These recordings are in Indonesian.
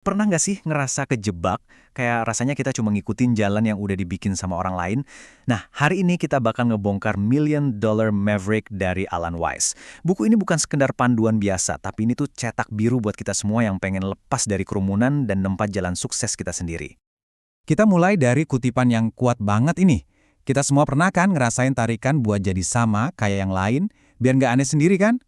Pernah nggak sih ngerasa kejebak, kayak rasanya kita cuma ngikutin jalan yang udah dibikin sama orang lain? Nah, hari ini kita bakal ngebongkar Million Dollar Maverick dari Alan Weiss. Buku ini bukan sekedar panduan biasa, tapi ini tuh cetak biru buat kita semua yang pengen lepas dari kerumunan dan nempat jalan sukses kita sendiri. Kita mulai dari kutipan yang kuat banget ini. Kita semua pernah kan ngerasain tarikan buat jadi sama kayak yang lain, biar nggak aneh sendiri kan?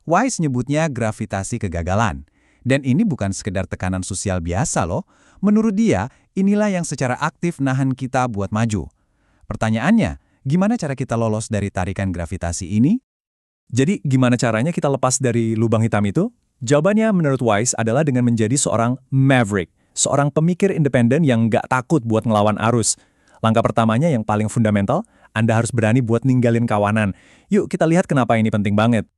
Wise nyebutnya gravitasi kegagalan. Dan ini bukan sekedar tekanan sosial biasa loh. Menurut dia, inilah yang secara aktif nahan kita buat maju. Pertanyaannya, gimana cara kita lolos dari tarikan gravitasi ini? Jadi gimana caranya kita lepas dari lubang hitam itu? Jawabannya menurut Wise adalah dengan menjadi seorang maverick, seorang pemikir independen yang nggak takut buat ngelawan arus. Langkah pertamanya yang paling fundamental, Anda harus berani buat ninggalin kawanan. Yuk kita lihat kenapa ini penting banget.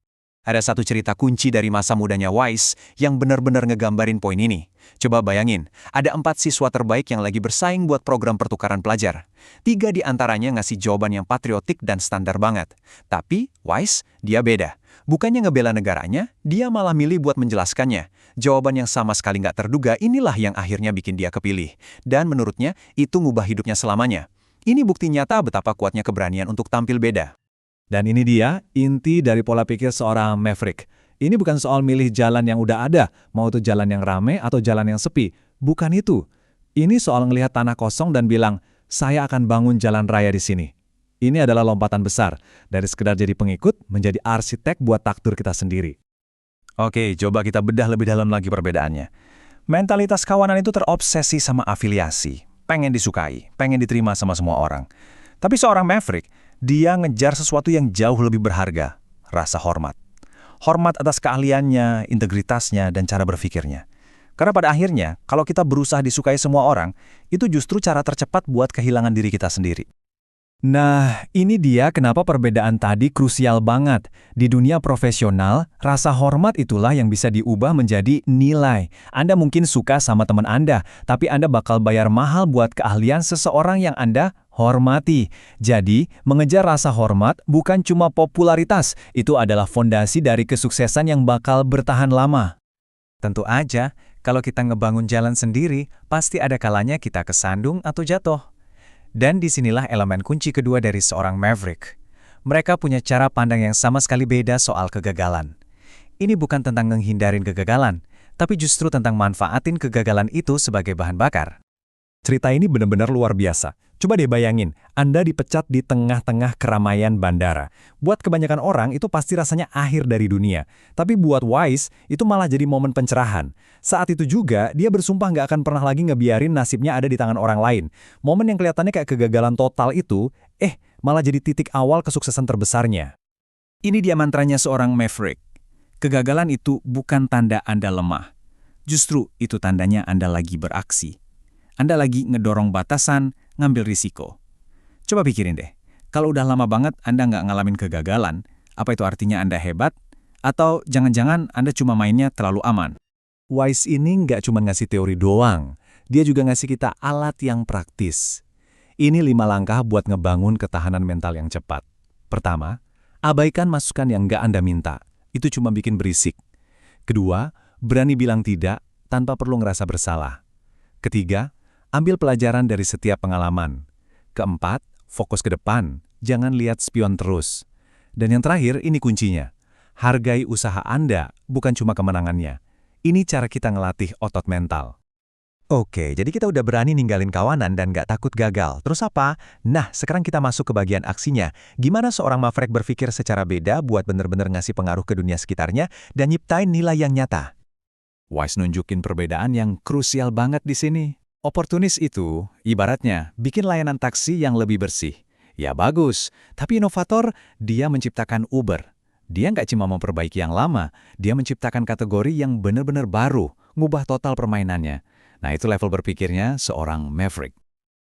Ada satu cerita kunci dari masa mudanya Weiss yang benar-benar ngegambarin poin ini. Coba bayangin, ada 4 siswa terbaik yang lagi bersaing buat program pertukaran pelajar. 3 di antaranya ngasih jawaban yang patriotik dan standar banget. Tapi, Weiss, dia beda. Bukannya ngebela negaranya, dia malah milih buat menjelaskannya. Jawaban yang sama sekali nggak terduga inilah yang akhirnya bikin dia kepilih. Dan menurutnya, itu ngubah hidupnya selamanya. Ini bukti nyata betapa kuatnya keberanian untuk tampil beda. Dan ini dia inti dari pola pikir seorang maverick. Ini bukan soal milih jalan yang udah ada, mau itu jalan yang rame atau jalan yang sepi. Bukan itu. Ini soal ngelihat tanah kosong dan bilang, saya akan bangun jalan raya di sini. Ini adalah lompatan besar, dari sekedar jadi pengikut menjadi arsitek buat takdir kita sendiri. Oke, coba kita bedah lebih dalam lagi perbedaannya. Mentalitas kawanan itu terobsesi sama afiliasi, pengen disukai, pengen diterima sama semua orang. Tapi seorang maverick, dia ngejar sesuatu yang jauh lebih berharga, rasa hormat. Hormat atas keahliannya, integritasnya, dan cara berpikirnya. Karena pada akhirnya, kalau kita berusaha disukai semua orang, itu justru cara tercepat buat kehilangan diri kita sendiri. Nah, ini dia kenapa perbedaan tadi krusial banget. Di dunia profesional, rasa hormat itulah yang bisa diubah menjadi nilai. Anda mungkin suka sama teman Anda, tapi Anda bakal bayar mahal buat keahlian seseorang yang Anda hormati. Jadi, mengejar rasa hormat bukan cuma popularitas, itu adalah fondasi dari kesuksesan yang bakal bertahan lama. Tentu aja, kalau kita ngebangun jalan sendiri, pasti ada kalanya kita kesandung atau jatuh. Dan disinilah elemen kunci kedua dari seorang maverick. Mereka punya cara pandang yang sama sekali beda soal kegagalan. Ini bukan tentang menghindarin kegagalan, tapi justru tentang manfaatin kegagalan itu sebagai bahan bakar. Cerita ini benar-benar luar biasa. Coba deh bayangin, Anda dipecat di tengah-tengah keramaian bandara. Buat kebanyakan orang itu pasti rasanya akhir dari dunia. Tapi buat Wise, itu malah jadi momen pencerahan. Saat itu juga, dia bersumpah nggak akan pernah lagi ngebiarin nasibnya ada di tangan orang lain. Momen yang kelihatannya kayak kegagalan total itu, malah jadi titik awal kesuksesan terbesarnya. Ini dia mantranya seorang maverick. Kegagalan itu bukan tanda Anda lemah. Justru itu tandanya Anda lagi beraksi. Anda lagi ngedorong batasan, ngambil risiko. Coba pikirin deh, kalau udah lama banget Anda nggak ngalamin kegagalan, apa itu artinya Anda hebat? Atau jangan-jangan Anda cuma mainnya terlalu aman? Wise ini nggak cuma ngasih teori doang, dia juga ngasih kita alat yang praktis. Ini 5 langkah buat ngebangun ketahanan mental yang cepat. Pertama, abaikan masukan yang nggak Anda minta, itu cuma bikin berisik. Kedua, berani bilang tidak tanpa perlu ngerasa bersalah. Ketiga, ambil pelajaran dari setiap pengalaman. Keempat, fokus ke depan, jangan lihat spion terus. Dan yang terakhir, ini kuncinya. Hargai usaha Anda, bukan cuma kemenangannya. Ini cara kita ngelatih otot mental. Oke, jadi kita udah berani ninggalin kawanan dan nggak takut gagal. Terus apa? Nah, sekarang kita masuk ke bagian aksinya. Gimana seorang maverick berpikir secara beda buat bener-bener ngasih pengaruh ke dunia sekitarnya dan nyiptain nilai yang nyata? Wise nunjukin perbedaan yang krusial banget di sini. Oportunis itu, ibaratnya, bikin layanan taksi yang lebih bersih. Ya bagus, tapi inovator, dia menciptakan Uber. Dia nggak cuma memperbaiki yang lama, dia menciptakan kategori yang benar-benar baru, ngubah total permainannya. Nah itu level berpikirnya seorang maverick.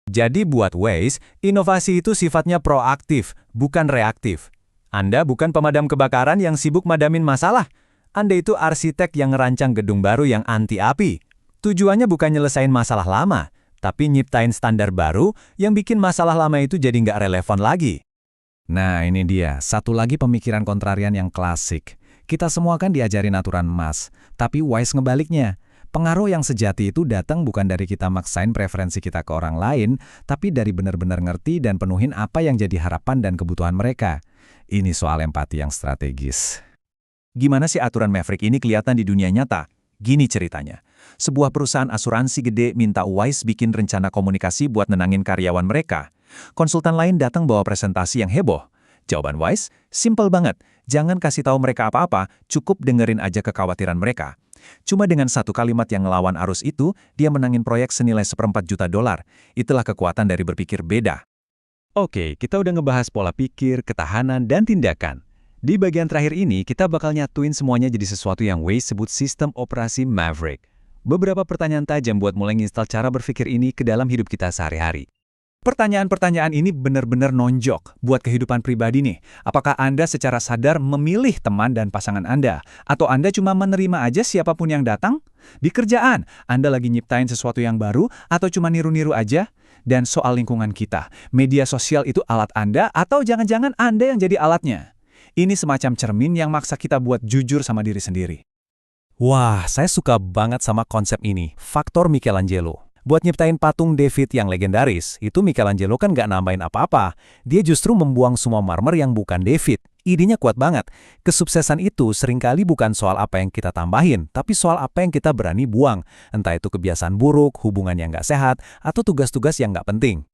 Jadi buat Waze, inovasi itu sifatnya proaktif, bukan reaktif. Anda bukan pemadam kebakaran yang sibuk madamin masalah. Anda itu arsitek yang ngerancang gedung baru yang anti api. Tujuannya bukan nyelesain masalah lama, tapi nyiptain standar baru yang bikin masalah lama itu jadi nggak relevan lagi. Nah ini dia, satu lagi pemikiran kontrarian yang klasik. Kita semua kan diajarin aturan emas, tapi Wise ngebaliknya. Pengaruh yang sejati itu datang bukan dari kita maksain preferensi kita ke orang lain, tapi dari benar-benar ngerti dan penuhin apa yang jadi harapan dan kebutuhan mereka. Ini soal empati yang strategis. Gimana sih aturan Maverick ini kelihatan di dunia nyata? Gini ceritanya. Sebuah perusahaan asuransi gede minta Wise bikin rencana komunikasi buat nenangin karyawan mereka. Konsultan lain datang bawa presentasi yang heboh. Jawaban Wise, simple banget. Jangan kasih tahu mereka apa-apa, cukup dengerin aja kekhawatiran mereka. Cuma dengan satu kalimat yang ngelawan arus itu, dia menangin proyek senilai $1,4 juta. Itulah kekuatan dari berpikir beda. Oke, kita udah ngebahas pola pikir, ketahanan, dan tindakan. Di bagian terakhir ini, kita bakal nyatuin semuanya jadi sesuatu yang Waze sebut sistem operasi Maverick. Beberapa pertanyaan tajam buat mulai nginstal cara berpikir ini ke dalam hidup kita sehari-hari. Pertanyaan-pertanyaan ini benar-benar nonjok buat kehidupan pribadi nih. Apakah Anda secara sadar memilih teman dan pasangan Anda? Atau Anda cuma menerima aja siapapun yang datang? Di kerjaan, Anda lagi nyiptain sesuatu yang baru atau cuma niru-niru aja? Dan soal lingkungan kita, media sosial itu alat Anda atau jangan-jangan Anda yang jadi alatnya? Ini semacam cermin yang maksa kita buat jujur sama diri sendiri. Wah, saya suka banget sama konsep ini, faktor Michelangelo. Buat nyiptain patung David yang legendaris, itu Michelangelo kan nggak nambahin apa-apa. Dia justru membuang semua marmer yang bukan David. Idenya kuat banget. Kesuksesan itu seringkali bukan soal apa yang kita tambahin, tapi soal apa yang kita berani buang. Entah itu kebiasaan buruk, hubungan yang nggak sehat, atau tugas-tugas yang nggak penting.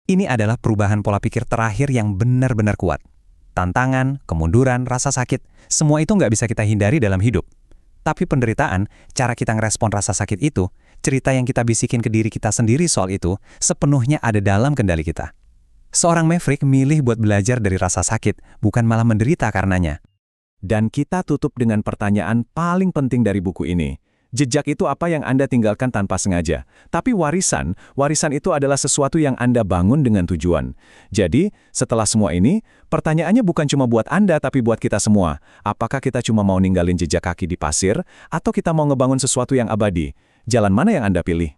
Ini adalah perubahan pola pikir terakhir yang benar-benar kuat. Tantangan, kemunduran, rasa sakit, semua itu nggak bisa kita hindari dalam hidup. Tapi penderitaan, cara kita ngerespon rasa sakit itu, cerita yang kita bisikin ke diri kita sendiri soal itu, sepenuhnya ada dalam kendali kita. Seorang Maverick milih buat belajar dari rasa sakit, bukan malah menderita karenanya. Dan kita tutup dengan pertanyaan paling penting dari buku ini. Jejak itu apa yang Anda tinggalkan tanpa sengaja. Tapi warisan itu adalah sesuatu yang Anda bangun dengan tujuan. Jadi, setelah semua ini, pertanyaannya bukan cuma buat Anda tapi buat kita semua. Apakah kita cuma mau ninggalin jejak kaki di pasir, atau kita mau ngebangun sesuatu yang abadi? Jalan mana yang Anda pilih?